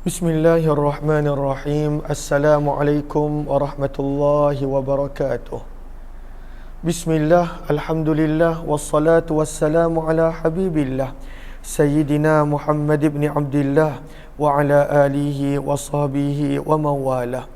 Bismillahirrahmanirrahim. Assalamualaikum warahmatullahi wabarakatuh. Bismillah, alhamdulillah, wassalatu wassalamu ala habibillah Sayyidina Muhammad ibn Abdillah wa ala alihi wa sahbihi wa mawalah.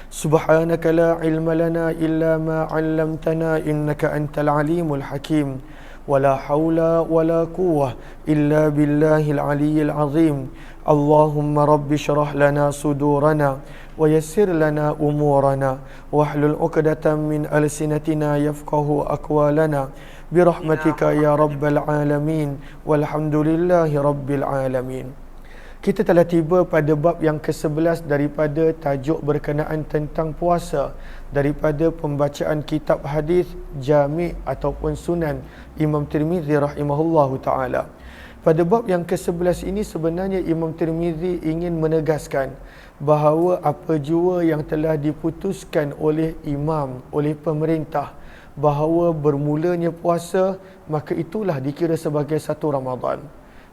Subhanaka la ilma lana illa ma 'allamtana innaka antal alimul hakim. Wala haula wala quwwah illa billahil aliyyil azim. Allahumma rabbi syrah lana sudurana wa yassir lana umurana wahlul 'uqdatam min alsinatina yafqahu aqwalana birahmatika ya rabbal alamin walhamdulillahi rabbil alamin. Kita telah tiba pada bab yang ke-11 daripada tajuk berkenaan tentang puasa daripada pembacaan kitab hadis Jami' ataupun Sunan Imam Tirmizi rahimahullahu taala. Pada bab yang ke-11 ini sebenarnya Imam Tirmizi ingin menegaskan bahawa apa jua yang telah diputuskan oleh imam, oleh pemerintah bahawa bermulanya puasa, maka itulah dikira sebagai satu Ramadan.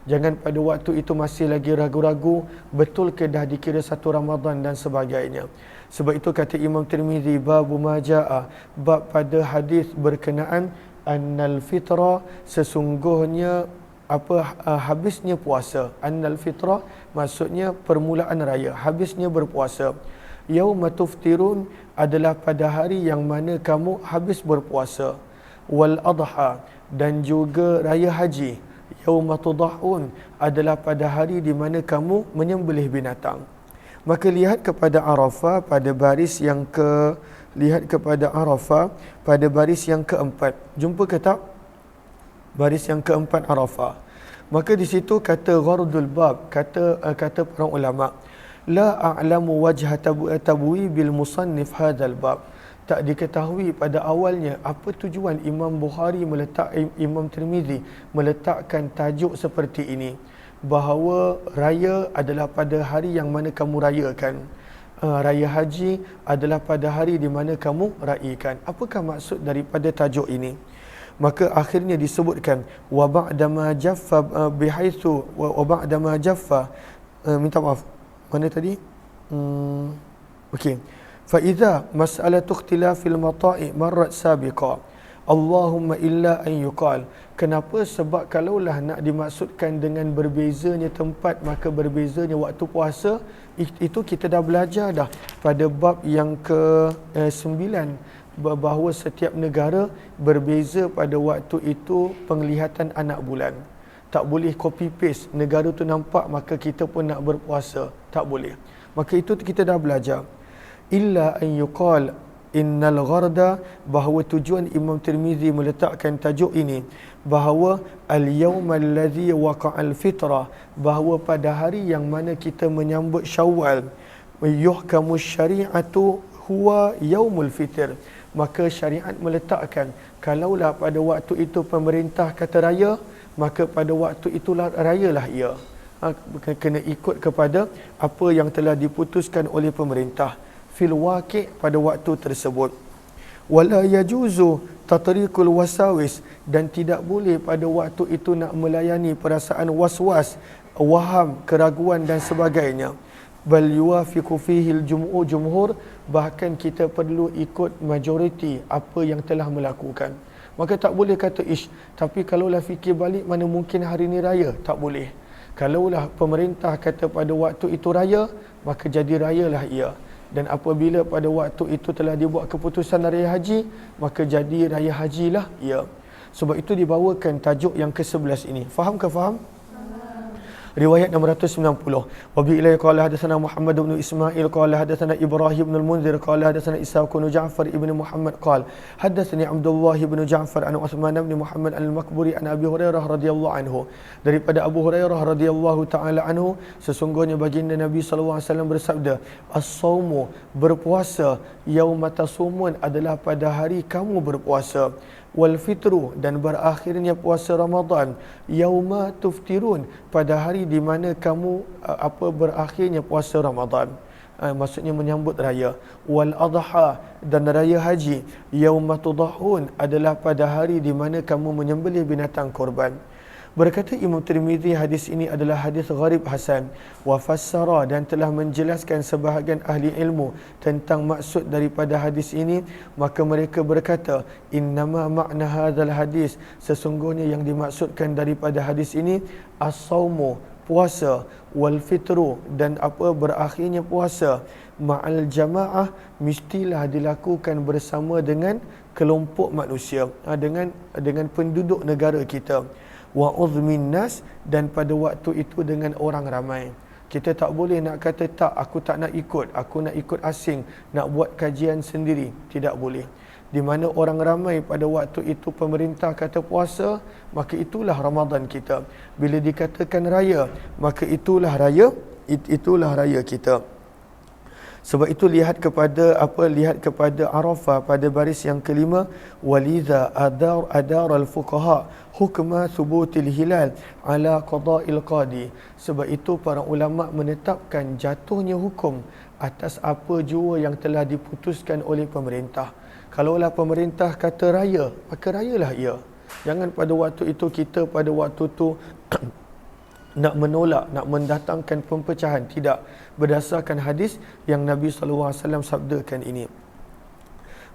Jangan pada waktu itu masih lagi ragu-ragu betul ke dah dikira satu Ramadan dan sebagainya. Sebab itu kata Imam Tirmizi, babu majaa, bab pada hadis berkenaan annal fitra, sesungguhnya habisnya puasa. Annal fitra maksudnya permulaan raya, habisnya berpuasa. Yauma tuftirun adalah pada hari yang mana kamu habis berpuasa. Wal adha, dan juga raya haji. Yauma tudahun adalah pada hari di mana kamu menyembelih binatang. Maka lihat kepada Arafah pada baris yang pada baris yang keempat. Jumpa ke tak? Baris yang keempat Arafah. Maka di situ kata ghardul bab, kata para ulama, la a'lamu wajha tabwi bil musannif hadzal bab. Tak diketahui pada awalnya apa tujuan Imam Tirmizi meletakkan tajuk seperti ini, bahawa raya adalah pada hari yang mana kamu rayakan. Raya haji adalah pada hari di mana kamu raikan. Apakah maksud daripada tajuk ini? Maka akhirnya disebutkan wa ba'dama jaffa bihaitsu wa ba'dama jaffa, minta maaf, mana tadi? Okey. Fa idza mas'alatu ikhtilafil mata'i marrat sabiqa. Allahumma illa an yuqal. Kenapa? Sebab kalaulah nak dimaksudkan dengan berbezanya tempat, maka berbezanya waktu puasa. Itu kita dah belajar dah pada bab yang ke-9, bahawa setiap negara berbeza pada waktu itu penglihatan anak bulan. Tak boleh copy paste, negara tu nampak maka kita pun nak berpuasa, tak boleh. Maka itu kita dah belajar. Illa an yuqal innal gharda, bahawa tujuan Imam Tirmizi meletakkan tajuk ini bahawa al-yawm alladhi waqa'al fitra, bahawa pada hari yang mana kita menyambut Syawal, yuhkamu syari'atu huwa yaumul fitr, maka syariat meletakkan kalaulah pada waktu itu pemerintah kata raya, maka pada waktu itulah rayalah ia. Kena ikut kepada apa yang telah diputuskan oleh pemerintah fil waqi' pada waktu tersebut. Wala yajuzu tatriqul wasawis, dan tidak boleh pada waktu itu nak melayani perasaan was-was, waham, keraguan dan sebagainya. Bal yuwafiqu fihi al-jumhur, bahkan kita perlu ikut majoriti apa yang telah melakukan. Maka tak boleh kata tapi kalaulah fikir balik, mana mungkin hari ni raya, tak boleh. Kalaulah pemerintah kata pada waktu itu raya, maka jadi rayalah ia. Dan apabila pada waktu itu telah dibuat keputusan raya haji, maka jadi raya hajilah ia. Sebab itu dibawakan tajuk yang ke-11 ini. Faham ke faham? Riwayat 690. Wa bi ilaihi qala hadatsana Muhammad bin Ismail qala hadatsana Ibrahim bin Al-Munzir qala hadatsana Ishaq bin Ja'far ibn Muhammad qala hadatsani Abdullah bin Ja'far an Uthman bin Muhammad al-Makburi an Abi Hurairah radhiyallahu anhu. Daripada Abu Hurairah radhiyallahu taala anhu, sesungguhnya baginda Nabi sallallahu alaihi wasallam bersabda, as-saumu, berpuasa, yauma tasumun, adalah pada hari kamu berpuasa. Wal fitru, dan berakhirnya puasa Ramadan, yauma tuftirun, pada hari di mana kamu berakhirnya puasa Ramadan. Maksudnya menyambut raya. Wal adha, dan raya haji, yauma tudahun, adalah pada hari di mana kamu menyembelih binatang korban. Berkata Imam Tirmizi, hadis ini adalah hadis gharib hasan. Wa fassara, dan telah menjelaskan sebahagian ahli ilmu tentang maksud daripada hadis ini. Maka mereka berkata, innama makna hadzal hadis, sesungguhnya yang dimaksudkan daripada hadis ini as-saumu, puasa, wal fitru, dan apa berakhirnya puasa, ma'al jamaah, mestilah dilakukan bersama dengan kelompok manusia, dengan penduduk negara kita, wa uzmin nas, dan pada waktu itu dengan orang ramai. Kita tak boleh nak kata tak, aku tak nak ikut, aku nak ikut asing, nak buat kajian sendiri. Tidak boleh. Di mana orang ramai pada waktu itu pemerintah kata puasa, maka itulah Ramadan kita. Bila dikatakan raya, maka itulah raya kita. Sebab itu lihat kepada Arafah pada baris yang kelima, walidha adar al-fuqaha hukma thubutil hilal ala qada'il qadi. Sebab itu para ulama menetapkan jatuhnya hukum atas apa jua yang telah diputuskan oleh pemerintah. Kalaulah pemerintah kata raya, maka rayalah ia. Jangan pada waktu itu kita pada waktu itu nak menolak, nak mendatangkan perpecahan. Tidak. Berdasarkan hadis yang Nabi SAW sabdakan ini.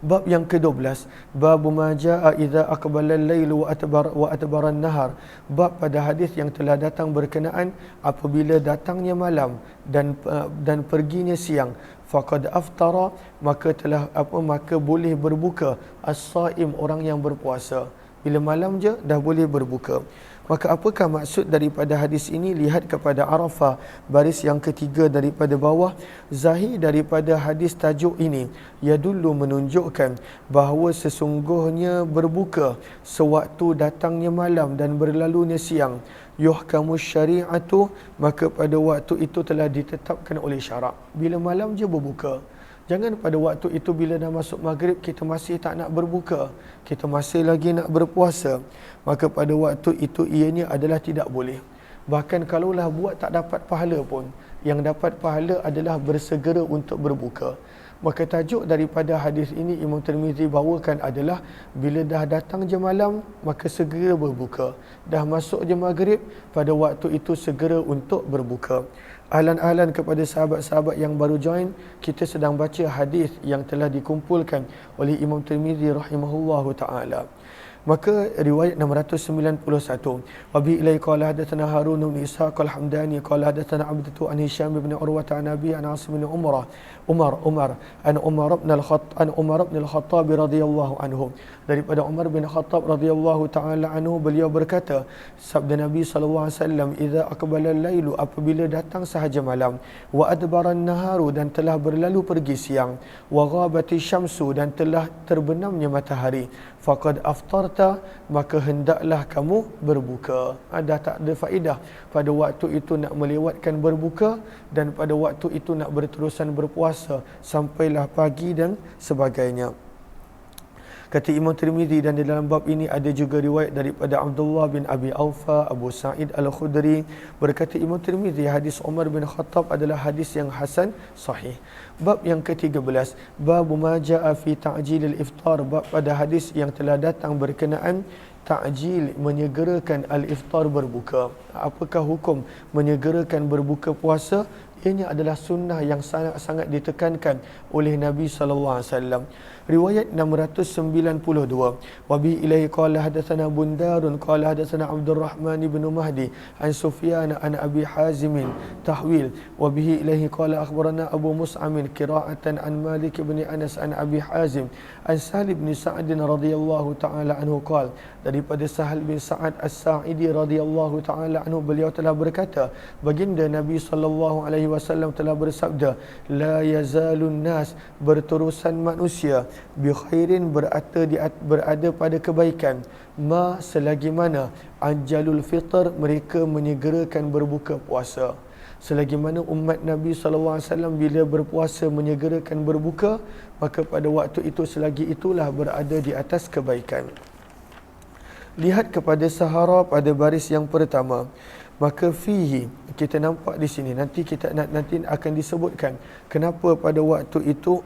Bab yang ke-12, bab ma jaa idza aqbala al-lailu wa adbara an-nahar. Bab pada hadis yang telah datang berkenaan apabila datangnya malam dan perginya siang. Faqad aftara, maka boleh berbuka as-saim, orang yang berpuasa. Bila malam je dah boleh berbuka. Maka apakah maksud daripada hadis ini? Lihat kepada Arafah baris yang ketiga daripada bawah. Zahir daripada hadis tajuk ini, ia dulu menunjukkan bahawa sesungguhnya berbuka sewaktu datangnya malam dan berlalunya siang, yuhkamu syari'atu, maka pada waktu itu telah ditetapkan oleh syarak. Bila malam je berbuka. Jangan pada waktu itu bila dah masuk maghrib kita masih tak nak berbuka, kita masih lagi nak berpuasa. Maka pada waktu itu ianya adalah tidak boleh. Bahkan kalaulah buat tak dapat pahala pun, yang dapat pahala adalah bersegera untuk berbuka. Maka tajuk daripada hadis ini Imam Tirmizi bawakan adalah bila dah datang je malam, maka segera berbuka. Dah masuk je maghrib, pada waktu itu segera untuk berbuka. Ahlan-ahlan kepada sahabat-sahabat yang baru join, kita sedang baca hadis yang telah dikumpulkan oleh Imam Tirmizi rahimahullahu taala. Maka riwayat 691, wa bi ilai qala hadatsana Harun bin Ishaq al-Hamdani qala hadatsana Abdatu an Hisham bin Urwah an Abi an Asim bin Umar an Umar bin al-Khattab radhiyallahu anhu. Daripada Umar bin Khattab radhiyallahu taala anhu, beliau berkata, sabda Nabi sallallahu alaihi wasallam, idza aqbala al-lailu, apabila datang sahaja malam, wa adbara an-naharu, dan telah berlalu pergi siang, wa ghabati syamsu, dan telah terbenamnya matahari, faqad aftarta, maka hendaklah kamu berbuka. Dah tak ada faedah pada waktu itu nak melewatkan berbuka, dan pada waktu itu nak berterusan berpuasa sampailah pagi dan sebagainya. Kata Imam Tirmizi, dan di dalam bab ini ada juga riwayat daripada Abdullah bin Abi Aufa, Abu Sa'id Al-Khudri. Berkata Imam Tirmizi, hadis Umar bin Khattab adalah hadis yang hasan sahih. Bab yang ke-13, bab ma jaa fi ta'jilil iftar. Bab pada hadis yang telah datang berkenaan ta'jil, menyegerakan al-iftar, berbuka. Apakah hukum menyegerakan berbuka puasa? Ianya adalah sunnah yang sangat-sangat ditekankan oleh Nabi sallallahu alaihi wasallam. Riwayat 692, wa bi ilaihi qala hadatsana Bundarun qala hadatsana Abdul Rahman bin Mahdi an Sufyan an Abi Hazim tahwil, wa bihi ilaihi qala akhbarana Abu Mus'ab qira'atan an Malik bin Anas an Abi Hazim an Sahal bin Sa'd radhiyallahu taala anhu qala, daripada Sahal bin Sa'ad As-Sa'idi radhiyallahu taala anhu, beliau telah berkata, baginda Nabi sallallahu alaihi wasallam telah bersabda, la yazalun nas, berterusan manusia, bi khairin, berada pada kebaikan, ma, selagi mana ajalul fitr, mereka menyegerakan berbuka puasa. Selagi mana umat Nabi SAW bila berpuasa menyegerakan berbuka, maka pada waktu itu selagi itulah berada di atas kebaikan. Lihat kepada Sahara pada baris yang pertama. Maka fihi, kita nampak di sini, nanti akan disebutkan kenapa pada waktu itu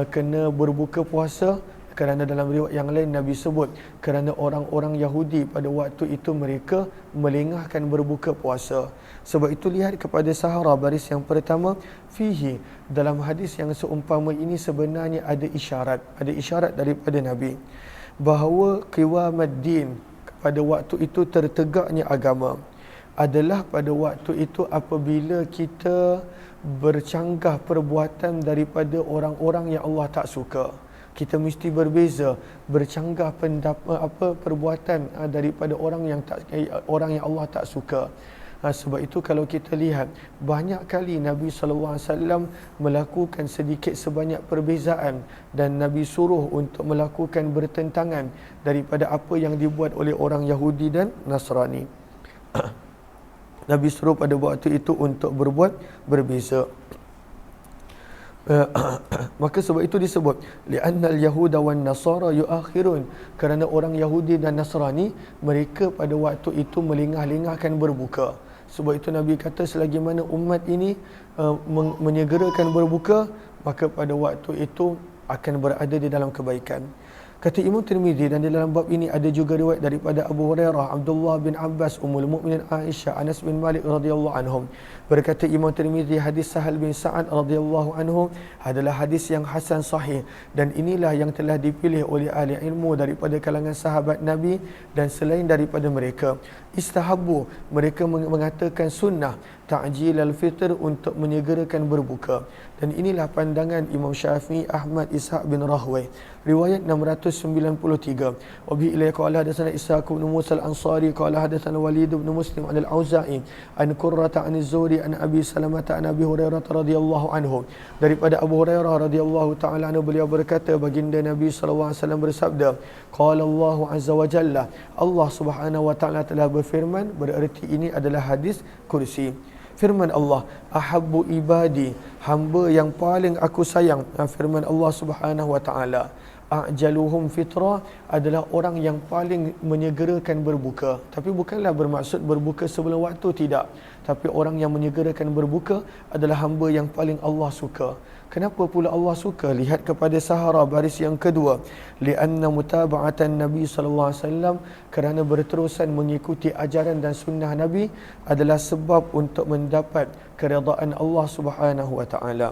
kena berbuka puasa, Kerana dalam riwayat yang lain Nabi sebut kerana orang-orang Yahudi pada waktu itu mereka melengahkan berbuka puasa. Sebab itu lihat kepada Sahara baris yang pertama, fihi, dalam hadis yang seumpama ini sebenarnya ada isyarat daripada Nabi bahawa qiwamaddin, pada waktu itu tertegaknya agama adalah pada waktu itu apabila kita bercanggah perbuatan daripada orang-orang yang Allah tak suka. Kita mesti berbeza, bercanggah perbuatan daripada orang yang Allah tak suka. Sebab itu kalau kita lihat banyak kali Nabi SAW melakukan sedikit sebanyak perbezaan dan Nabi suruh untuk melakukan bertentangan daripada apa yang dibuat oleh orang Yahudi dan Nasrani. Nabi suruh pada waktu itu untuk berbuat berbeza. Maka sebab itu disebut li'annal yahuda wan nasara yuakhirun, kerana orang Yahudi dan Nasrani mereka pada waktu itu melengah-lengahkan berbuka. Sebab itu Nabi kata selagi mana umat ini menyegerakan berbuka, maka pada waktu itu akan berada di dalam kebaikan. Kata Imam Tirmizi, dan di dalam bab ini ada juga riwayat daripada Abu Hurairah, Abdullah bin Abbas, Ummul Mukminin Aisyah, Anas bin Malik radhiyallahu anhum. Berkata Imam Tirmizi, hadis Sahal bin Sa'ad radhiyallahu anhu adalah hadis yang hasan sahih, dan inilah yang telah dipilih oleh ahli ilmu daripada kalangan sahabat Nabi dan selain daripada mereka. Istahabu, mereka mengatakan sunnah ta'jil al-fitr, untuk menyegerakan berbuka. Dan inilah pandangan Imam Syafi'i, Ahmad, Ishaq bin Rahway. Riwayat 693. Wa bi ilaihi qala hadatsana Ishaq bin Musa al-Ansari qala hadatsana Walid bin Muslim an al-Auza'i an Qurrata an az-Zuhri an Abi Salamah an Abi Hurairah radhiyallahu anhu. Daripada Abu Hurairah radhiyallahu ta'ala anhu, beliau berkata baginda Nabi sallallahu alaihi wasallam bersabda, qala Allah azza wa jalla, Allah Subhanahu wa taala telah berfirman, bererti ini adalah hadis kursi. Firman Allah, ahabbu ibadi, hamba yang paling aku sayang. Firman Allah Subhanahu wa taala, ajaluhum fitra, adalah orang yang paling menyegerakan berbuka. Tapi bukanlah bermaksud berbuka sebelum waktu, tidak. Tapi orang yang menyegerakan berbuka adalah hamba yang paling Allah suka. Kenapa pula Allah suka? Lihat kepada Sahara baris yang kedua, lianna mutaba'atan Nabi sallallahu alaihi wasallam, kerana berterusan mengikuti ajaran dan sunnah Nabi adalah sebab untuk mendapat keredaan Allah Subhanahu wa taala.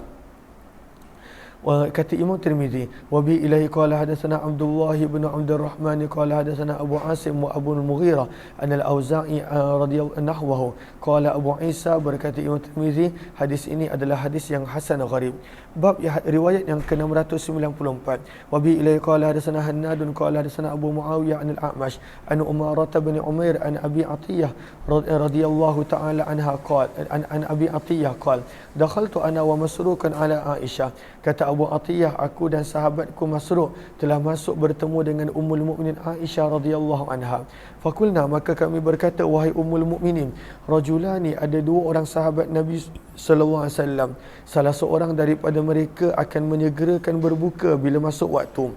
Kata Imam Tirmizi, wa bi ilahi qala hadatsana Abdullah bin Abdul Rahman qala hadatsana Abu Asim wa Abu al-Mughirah an al-Auza'i radhiyallahu anhu qala Abu Isa, berkata Imam Tirmizi, hadis ini adalah hadis yang hasan gharib. Bab riwayat yang ke-694. Wa bi ilahi qala hadatsana Hannadun qala hadatsana Abu Muawiyah an al-A'mash an Umarah bin Umair an Abi Atiyah radhiyallahu ta'ala anha qala an Abi Atiyah qala dakhaltu ana wa Masruqan ala Aisyah. Kata Abu Atiyah, aku dan sahabatku Masruq telah masuk bertemu dengan Ummul Mukminin Aisyah radhiyallahu anha. Fakulna, maka kami berkata, wahai Ummul Mukminin, rajulani, ada dua orang sahabat Nabi sallallahu alaihi wasallam. Salah seorang daripada mereka akan menyegerakan berbuka bila masuk waktu.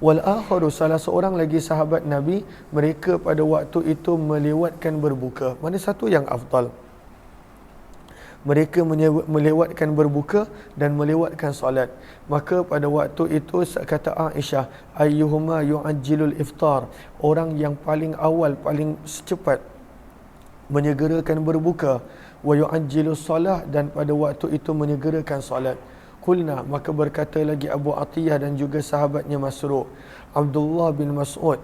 Wal akharu, salah seorang lagi sahabat Nabi, mereka pada waktu itu melewatkan berbuka. Mana satu yang afdal? Mereka melewatkan berbuka dan melewatkan solat. Maka pada waktu itu kata Aisyah, ayyuhuma yu'ajjilul iftar, orang yang paling awal, paling cepat menyegerakan berbuka, wa yu'ajjilus solah, dan pada waktu itu menyegerakan solat. Qulna, maka berkata lagi Abu Atiyah dan juga sahabatnya Masruq, Abdullah bin Mas'ud,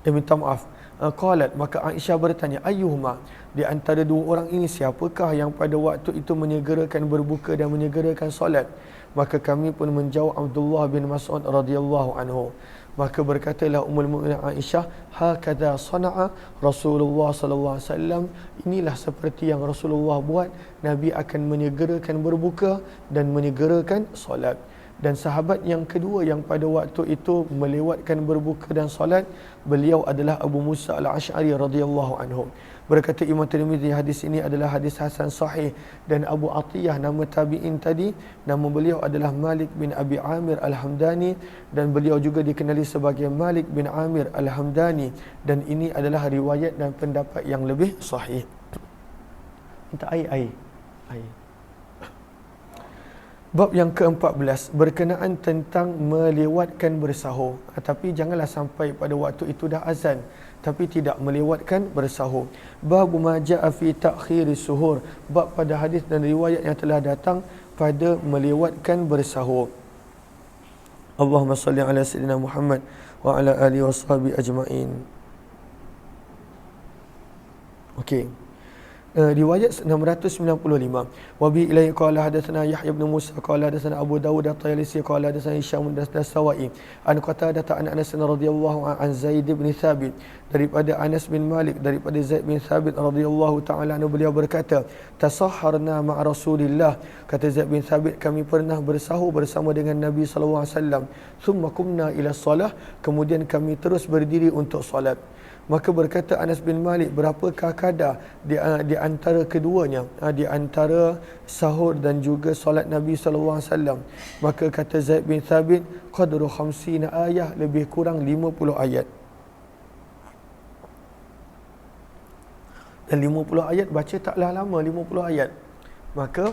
minta maaf, qalat, maka Aisyah bertanya, ayyuhuma, di antara dua orang ini siapakah yang pada waktu itu menyegerakan berbuka dan menyegerakan solat? Maka kami pun menjawab Abdullah bin Mas'ud radhiyallahu anhu. Maka berkatalah Ummul Mukminin Aisyah, hakadha sana'a Rasulullah sallallahu alaihi wasallam, inilah seperti yang Rasulullah buat, Nabi akan menyegerakan berbuka dan menyegerakan solat. Dan sahabat yang kedua yang pada waktu itu melewatkan berbuka dan solat, beliau adalah Abu Musa al-Ash'ari radhiyallahu anhu. Berkata Imam Tirmizi, hadis ini adalah hadis hasan sahih. Dan Abu Atiyah, nama tabi'in tadi, nama beliau adalah Malik bin Abi Amir al-Hamdani, dan beliau juga dikenali sebagai Malik bin Amir al-Hamdani, dan ini adalah riwayat dan pendapat yang lebih sahih. Minta air. Bab yang ke-14 berkenaan tentang melewatkan bersahur. Tapi janganlah sampai pada waktu itu dah azan tapi tidak melewatkan bersahur. Bab ma jaa fi ta'khiris suhur. Bab pada hadis dan riwayat yang telah datang pada melewatkan bersahur. Allahumma salli ala sayyidina Muhammad wa ala alihi washabihi ajma'in. Okey. Riwayat 695. Wa bi ilaihi qala hadatsana Yahya bin Musa qala hadatsana Abu Dawud at-Tayalisi qala hadatsana Hisham das-Sawai an Qatadah an Anas radhiyallahu an Zaid bin Thabit, daripada Anas bin Malik daripada Zaid bin Thabit radhiyallahu taala anhu, beliau berkata, tasahharna ma'a Rasulillah, kata Zaid bin Thabit, kami pernah bersahur bersama dengan Nabi sallallahu alaihi wasallam, thumma qumna ila solah, kemudian kami terus berdiri untuk solat. Maka berkata Anas bin Malik, berapakah kadar di antara keduanya, di antara sahur dan juga solat Nabi sallallahu alaihi wasallam? Maka kata Zaid bin Thabit, qadru 50 ayat, lebih kurang 50 ayat. Dan 50 ayat baca taklah lama, 50 ayat. Maka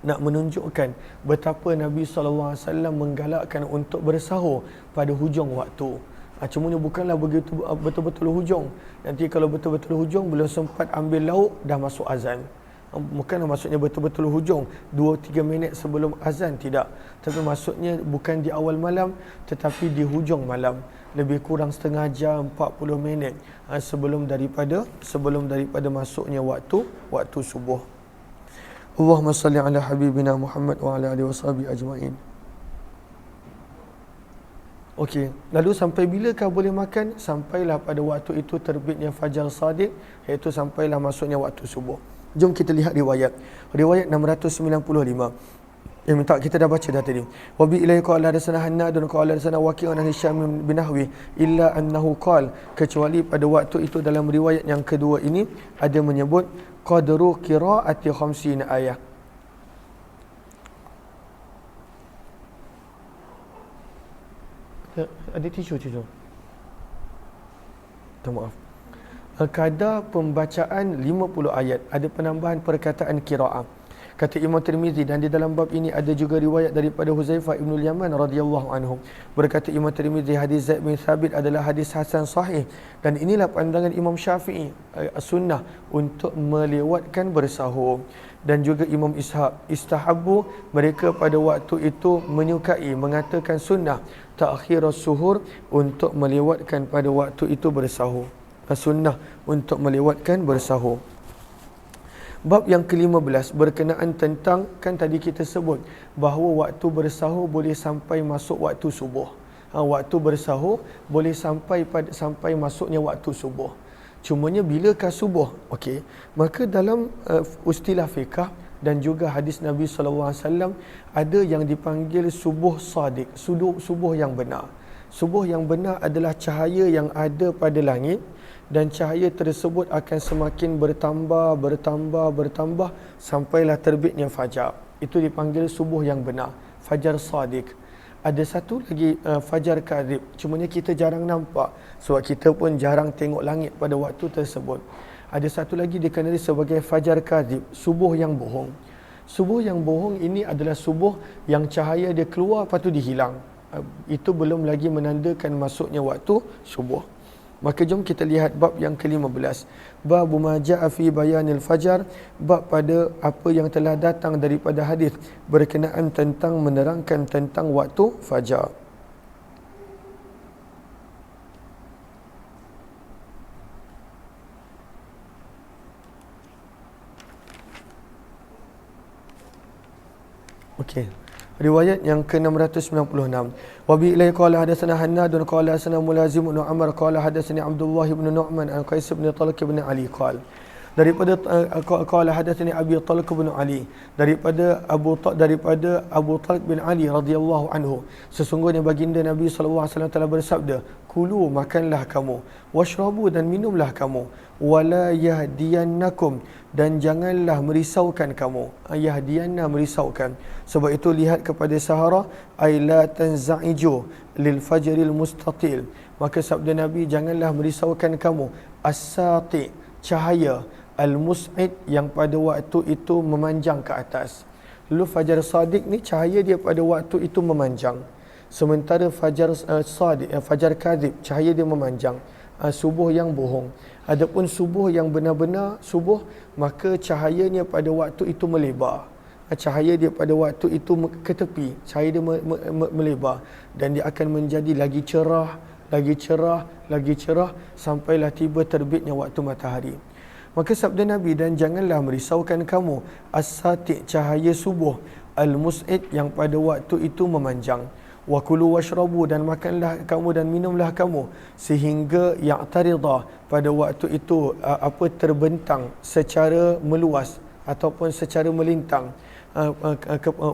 nak menunjukkan betapa Nabi sallallahu alaihi wasallam menggalakkan untuk bersahur pada hujung waktu. Cumanya bukanlah begitu betul-betul hujung. Nanti kalau betul-betul hujung, belum sempat ambil lauk dah masuk azan. Bukanlah maksudnya betul-betul hujung 2-3 minit sebelum azan, tidak. Tapi maksudnya bukan di awal malam, tetapi di hujung malam, lebih kurang setengah jam, 40 minit sebelum daripada masuknya waktu subuh. Allahumma salli ala habibina Muhammad wa ala alihi washabihi ajma'in. Okey, lalu sampai bilakah boleh makan? Sampailah pada waktu itu terbitnya fajar sadiq, iaitu sampailah masuknya waktu subuh. Jom kita lihat riwayat. Riwayat 695. Minta kita dah baca dah tadi. Wa bi ilaihi qala hadatsana Hannad qala hadatsana Waqi' an Hisham bin Nahwi illa annahu qala, kecuali pada waktu itu dalam riwayat yang kedua ini ada menyebut qadru qiraati 50 ayat. Ada tisu. Maaf. Kadar pembacaan 50 ayat. Ada penambahan perkataan qiraah. Kata Imam Tirmizi, dan di dalam bab ini ada juga riwayat daripada Huzaifah ibn Yaman radhiyallahu anhu. Berkata Imam Tirmizi, hadis Zaid bin Thabit adalah hadis hasan sahih, dan inilah pandangan Imam Syafi'i, sunnah untuk melewatkan bersahur. Dan juga Imam Ishaq, istahabbu, mereka pada waktu itu menyukai, mengatakan sunnah ta'khirus suhur, untuk melewatkan pada waktu itu bersahur. Sunnah untuk melewatkan bersahur. Bab yang ke-15 berkenaan tentang, kan tadi kita sebut bahawa waktu bersahur boleh sampai masuk waktu subuh. Waktu bersahur boleh sampai masuknya waktu subuh. Cumanya bilakah subuh? Okey, maka dalam istilah fiqh dan juga hadis Nabi sallallahu alaihi wasallam ada yang dipanggil subuh sadiq, subuh yang benar. Subuh yang benar adalah cahaya yang ada pada langit, dan cahaya tersebut akan semakin bertambah sampailah terbitnya fajar. Itu dipanggil subuh yang benar, fajar sadiq. Ada satu lagi fajar kadhib, cumanya kita jarang nampak sebab kita pun jarang tengok langit pada waktu tersebut. Ada satu lagi dikenali sebagai fajar kadhib, subuh yang bohong. Subuh yang bohong ini adalah subuh yang cahaya dia keluar lepas tu dihilang. Itu belum lagi menandakan masuknya waktu subuh. Maka jom kita lihat bab yang ke-15. Bab ma jaa fi bayanil fajar, bab pada apa yang telah datang daripada hadis berkenaan tentang menerangkan tentang waktu fajar. Okey. Riwayat yang ke-696. Wa bi ilaihi qala hadatsana Hannad qala hadatsana Mulazim bin Amr qala hadatsani Abdullah bin Nu'man an Qais bin Talq bin Ali qala, daripada qala hadatsani Abi Talq bin Ali, daripada Abu Talq bin Ali radhiyallahu anhu, sesungguhnya baginda Nabi sallallahu alaihi wasallam telah bersabda, kulu, makanlah kamu, washrabu, dan minumlah kamu, wala yahdiyannakum, dan janganlah merisaukan kamu. Yahdiyanna, merisaukan. Sebab itu lihat kepada Sahara, ay la tanza'iju lil fajril mustatil. Maka sabda Nabi, janganlah merisaukan kamu as-sati, cahaya, al-mus'id, yang pada waktu itu memanjang ke atas. Lalu fajar sadiq ni cahaya dia pada waktu itu memanjang. Sementara fajar sadiq, fajar kadhib, cahaya dia memanjang. Subuh yang bohong. Adapun subuh yang benar-bear subuh, maka cahayanya pada waktu itu melebar. Cahaya dia pada waktu itu ke tepi, cahaya dia melebar dan dia akan menjadi lagi cerah, lagi cerah, lagi cerah sampailah tiba terbitnya waktu matahari. Maka sabda Nabi, dan janganlah merisaukan kamu as-sati' cahaya subuh, al-mus'id yang pada waktu itu memanjang. Wa kulu washrabu, dan makanlah kamu dan minumlah kamu sehingga ya'tarida, pada waktu itu terbentang secara meluas ataupun secara melintang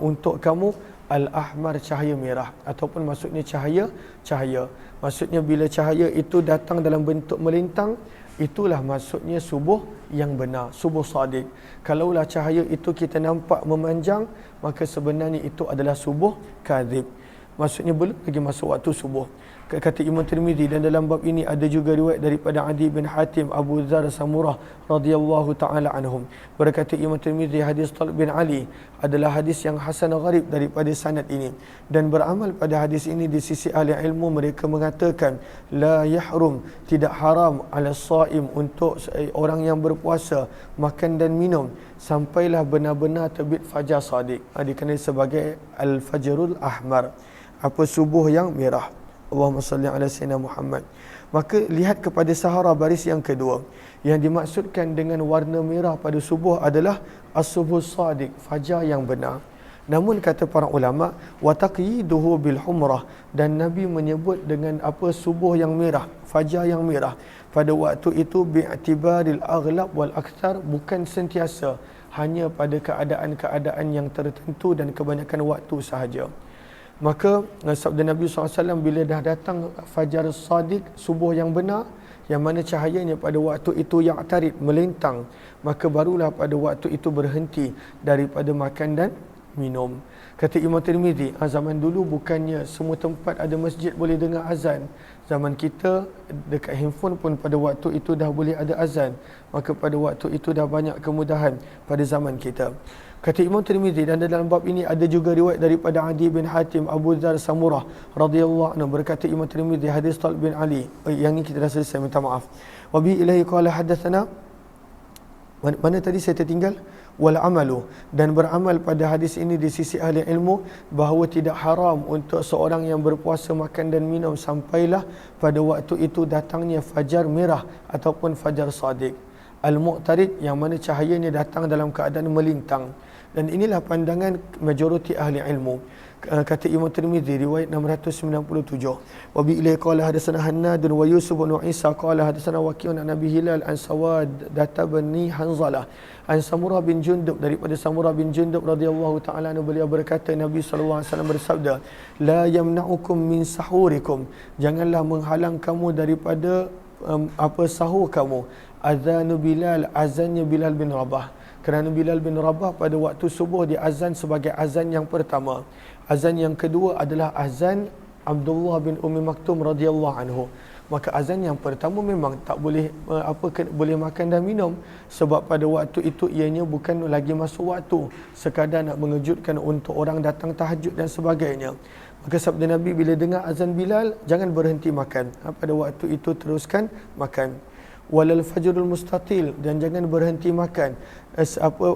untuk kamu al-ahmar, cahaya merah, ataupun maksudnya cahaya. Maksudnya bila cahaya itu datang dalam bentuk melintang, itulah maksudnya subuh yang benar, subuh sadiq. Kalaulah cahaya itu kita nampak memanjang, maka sebenarnya itu adalah subuh kadhib. Maksudnya belum lagi masuk waktu subuh. Kata Imam Tirmizi, dan dalam bab ini ada juga riwayat daripada Adi bin Hatim, Abu Dzar, Samurah radhiyallahu taala anhum. Berkata Imam Tirmizi, hadis Talib bin Ali adalah hadis yang hasan gharib daripada sanad ini, dan beramal pada hadis ini di sisi ahli ilmu, mereka mengatakan la yahrum, tidak haram ala shaim, untuk orang yang berpuasa makan dan minum sampailah benar-benar terbit fajar sadiq, dikenali sebagai al-fajrul ahmar, subuh yang merah. Allahumma salli ala sayyidina Muhammad. Maka lihat kepada sahara baris yang kedua. Yang dimaksudkan dengan warna merah pada subuh adalah as-subuh sadiq, fajar yang benar. Namun kata para ulama, wa taqyiduhu bil humrah, dan Nabi menyebut dengan subuh yang merah, fajar yang merah pada waktu itu bi'tibaril aghlab wal akthar, bukan sentiasa, hanya pada keadaan-keadaan yang tertentu dan kebanyakan waktu sahaja. Maka sabda Nabi SAW, bila dah datang fajar sadiq, subuh yang benar, yang mana cahayanya pada waktu itu yang tarid, melintang, maka barulah pada waktu itu berhenti daripada makan dan minum. Kata Imam Tirmizi, zaman dulu bukannya semua tempat ada masjid boleh dengar azan. Zaman kita dekat handphone pun pada waktu itu dah boleh ada azan. Maka pada waktu itu dah banyak kemudahan pada zaman kita. Kata Imam Tirmizi, dan dalam bab ini ada juga riwayat daripada Adi bin Hatim, Abu Dzar, Samurah radhiyallahu anhu. Berkata Imam Tirmizi, hadis Talib bin Ali. Yang ini kita dah selesai, minta maaf. Wa bi ilahi qala hadatsana, mana tadi saya tertinggal? Wal amalu, dan beramal pada hadis ini di sisi ahli ilmu, bahawa tidak haram untuk seorang yang berpuasa makan dan minum sampailah pada waktu itu datangnya fajar merah ataupun fajar sadiq. Al-mu'tarid, yang mana cahayanya datang dalam keadaan melintang. Dan inilah pandangan majoriti ahli ilmu. Kata Imam Tirmizi, riwayat 697. Wa bi ilai qala hadatsana Hannad wa Yusuf bin Isa qala hadatsana Waqi'un an Abi Hilal an Sawad databani Hanzalah an Samurah bin Jundub, daripada Samurah bin Jundub radhiyallahu taala anhu, beliau berkata Nabi sallallahu alaihi wasallam bersabda, la yamna'ukum min sahurikum, janganlah menghalang kamu daripada sahur kamu, azanu Bilal, azannya Bilal bin Rabah. Kerana Bilal bin Rabah pada waktu subuh dia azan sebagai azan yang pertama. Azan yang kedua adalah azan Abdullah bin Ummi Maktum radhiyallahu anhu. Maka azan yang pertama memang tak boleh boleh makan dan minum, sebab pada waktu itu ianya bukan lagi masuk waktu sekadar nak mengejutkan untuk orang datang tahajud dan sebagainya. Maka sabda Nabi, bila dengar azan Bilal, jangan berhenti makan. Pada waktu itu teruskan makan. Walal fajrul mustatil, dan jangan berhenti makan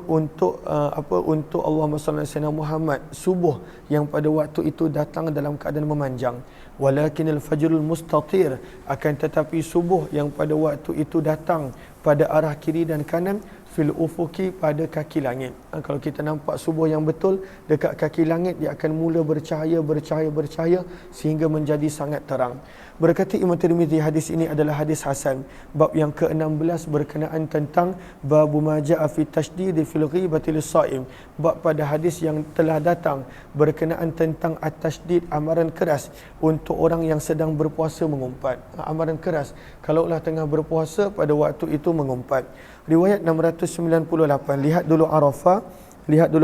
untuk Allahumma salli ala sayyidina Muhammad, subuh yang pada waktu itu datang dalam keadaan memanjang. Walakinal fajrul mustatir, akan tetapi subuh yang pada waktu itu datang pada arah kiri dan kanan, fil ufuki, pada kaki langit. Kalau kita nampak subuh yang betul dekat kaki langit, dia akan mula bercahaya sehingga menjadi sangat terang. Berkata Imam Tirmizi, hadis ini adalah hadis hasan. Bab yang ke-16 berkenaan tentang babu ma jaa fi tashdid fil ghibati lis-shaim. Bab pada hadis yang telah datang berkenaan tentang at-tashdid, amaran keras untuk orang yang sedang berpuasa mengumpat. Amaran keras kalaulah tengah berpuasa pada waktu itu mengumpat. Riwayat 698. Lihat dulu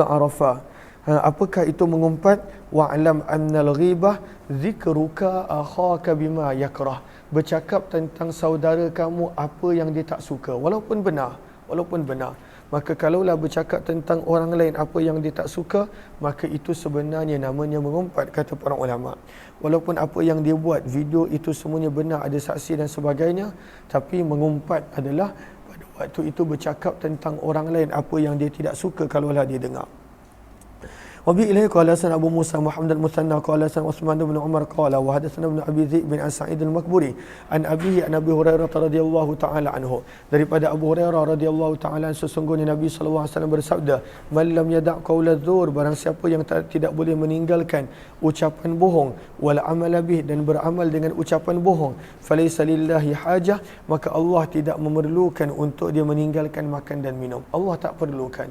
Arafah. Apakah itu mengumpat? Wa'lam annal ghibah zikruka akhaka bima yakrah. Bercakap tentang saudara kamu apa yang dia tak suka. Walaupun benar, walaupun benar. Maka kalaulah bercakap tentang orang lain apa yang dia tak suka, maka itu sebenarnya namanya mengumpat, kata para ulama. Walaupun apa yang dia buat, video itu semuanya benar, ada saksi dan sebagainya, tapi mengumpat adalah pada waktu itu bercakap tentang orang lain apa yang dia tidak suka kalaulah dia dengar. Wabi ilaihi qala sana Abu Musa Muhammad al-Musanna qala sana Utsman bin Umar qala wa hadatsana ibn Abi Dhi'b bin Sa'id al-Makburi an abihi an Abi Hurairah radhiyallahu taala anhu, daripada Abu Hurairah radhiyallahu taala sesungguhnya Nabi sallallahu alaihi wasallam bersabda, man lam yada' qaula dzur, barang siapa yang tidak boleh meninggalkan ucapan bohong, wal amala bih, dan beramal dengan ucapan bohong, falaysa lillahi hajah, maka Allah tidak memerlukan untuk dia meninggalkan makan dan minum. Allah tak perlukan.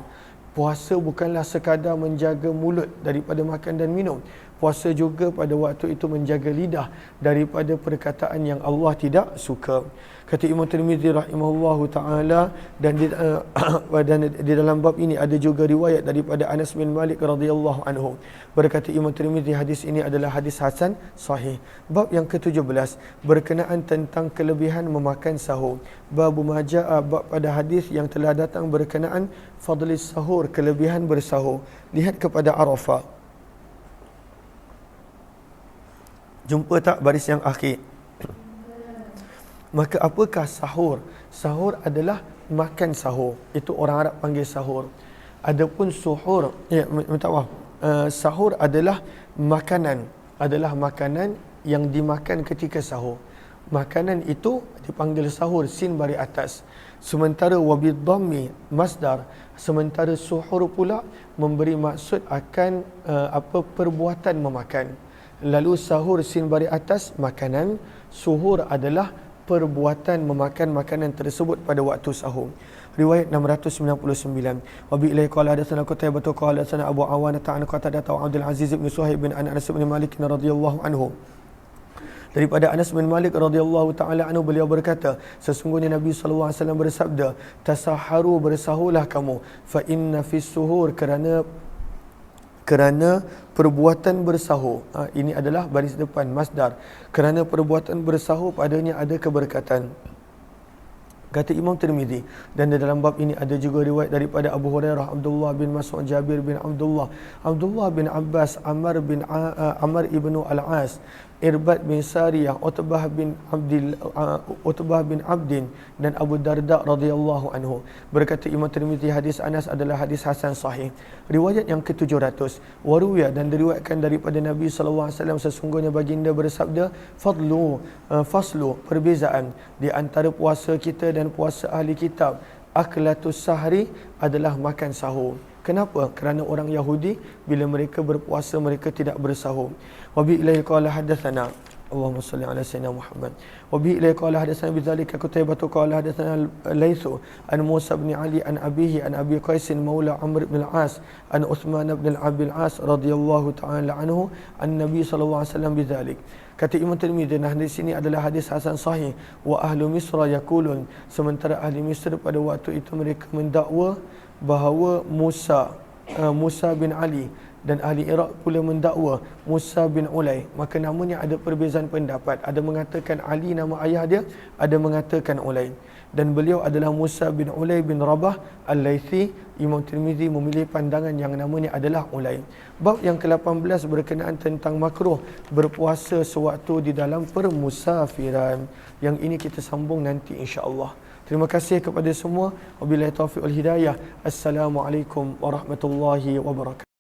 Puasa bukanlah sekadar menjaga mulut daripada makan dan minum. Puasa juga pada waktu itu menjaga lidah daripada perkataan yang Allah tidak suka. Kata Imam Tirmizi rahimahullahu taala, dan di dalam bab ini ada juga riwayat daripada Anas bin Malik radhiyallahu anhu. Berkata Imam Tirmizi, hadis ini adalah hadis hasan sahih. Bab yang ke-17 berkenaan tentang kelebihan memakan sahur. Bab majaa, bab pada hadis yang telah datang berkenaan fadlis sahur, kelebihan bersahur. Lihat kepada Arafah. Jumpa tak baris yang akhir? Maka apakah sahur? Sahur adalah makan sahur. Itu orang Arab panggil sahur. Adapun suhur, minta maaf. Sahur adalah makanan yang dimakan ketika sahur. Makanan itu dipanggil sahur, sin bari atas. Sementara wabid dhammi masdar, sementara suhur pula memberi maksud akan perbuatan memakan. Lalu sahur sin bari atas makanan, suhur adalah perbuatan memakan makanan tersebut pada waktu sahur. Riwayat 699. Wa bi ilaihi qala hadatsana Qutaibah qala hadatsana Abu Awanah an Qatadah Abdul Aziz bin Suhaib bin Anas bin Malik radhiyallahu anhu. Daripada Anas bin Malik radhiyallahu taala anhu, beliau berkata, sesungguhnya Nabi sallallahu alaihi wasallam bersabda, tasaharu, bersahurlah kamu, fa inna fis suhur, kerana perbuatan bersahur. Ini adalah baris depan masdar. Kerana perbuatan bersahur padanya ada keberkatan. Kata Imam Tirmizi, dan di dalam bab ini ada juga riwayat daripada Abu Hurairah, Abdullah bin Mas'ud, Jabir bin Abdullah, Abdullah bin Abbas, Amr ibnu Al-As, Irbad bin Sariyah, Utbah bin Abdin, dan Abu Darda radhiyallahu anhu. Berkata Imam Tirmizi, hadis Anas adalah hadis hasan sahih. Riwayat yang ke-700, waruya, dan diriwayatkan daripada Nabi sallallahu alaihi wasallam, sesungguhnya baginda bersabda, faslu, perbezaan di antara puasa kita dan puasa ahli kitab. Aklatus sahri adalah makan sahur. Kenapa? Kerana orang Yahudi bila mereka berpuasa mereka tidak bersahur. Wa bi ilaihi qala hadatsana, Allahumma salli ala sayyidina Muhammad. Wa bi ilaihi qala hadatsana bidzalika Qutaibah qala hadatsana Laitsu an Musa bin Ali an abihi an Abi Qais maula Amr bin al-As an Uthman bin al-As radhiyallahu ta'ala anhu an Nabi sallallahu alaihi wasallam bidzalik. Kata Imam Tirmizi, nah di sini adalah hadis hasan sahih. Wa ahlu Misra yaqulun, sementara ahli Mesir pada waktu itu mereka mendakwa bahawa Musa bin Ali, dan ahli Iraq pula mendakwa Musa bin Ulay. Maka namanya ada perbezaan pendapat. Ada mengatakan Ali nama ayah dia, ada mengatakan Ulay. Dan beliau adalah Musa bin Ulay bin Rabah Al-Laythi. Imam Tirmizi memilih pandangan yang namanya adalah Ulay. Bab yang ke-18 berkenaan tentang makruh berpuasa sewaktu di dalam permusafiran. Yang ini kita sambung nanti insya-Allah. Terima kasih kepada semua. Wabillahi taufiq wal hidayah. Assalamualaikum warahmatullahi wabarakatuh.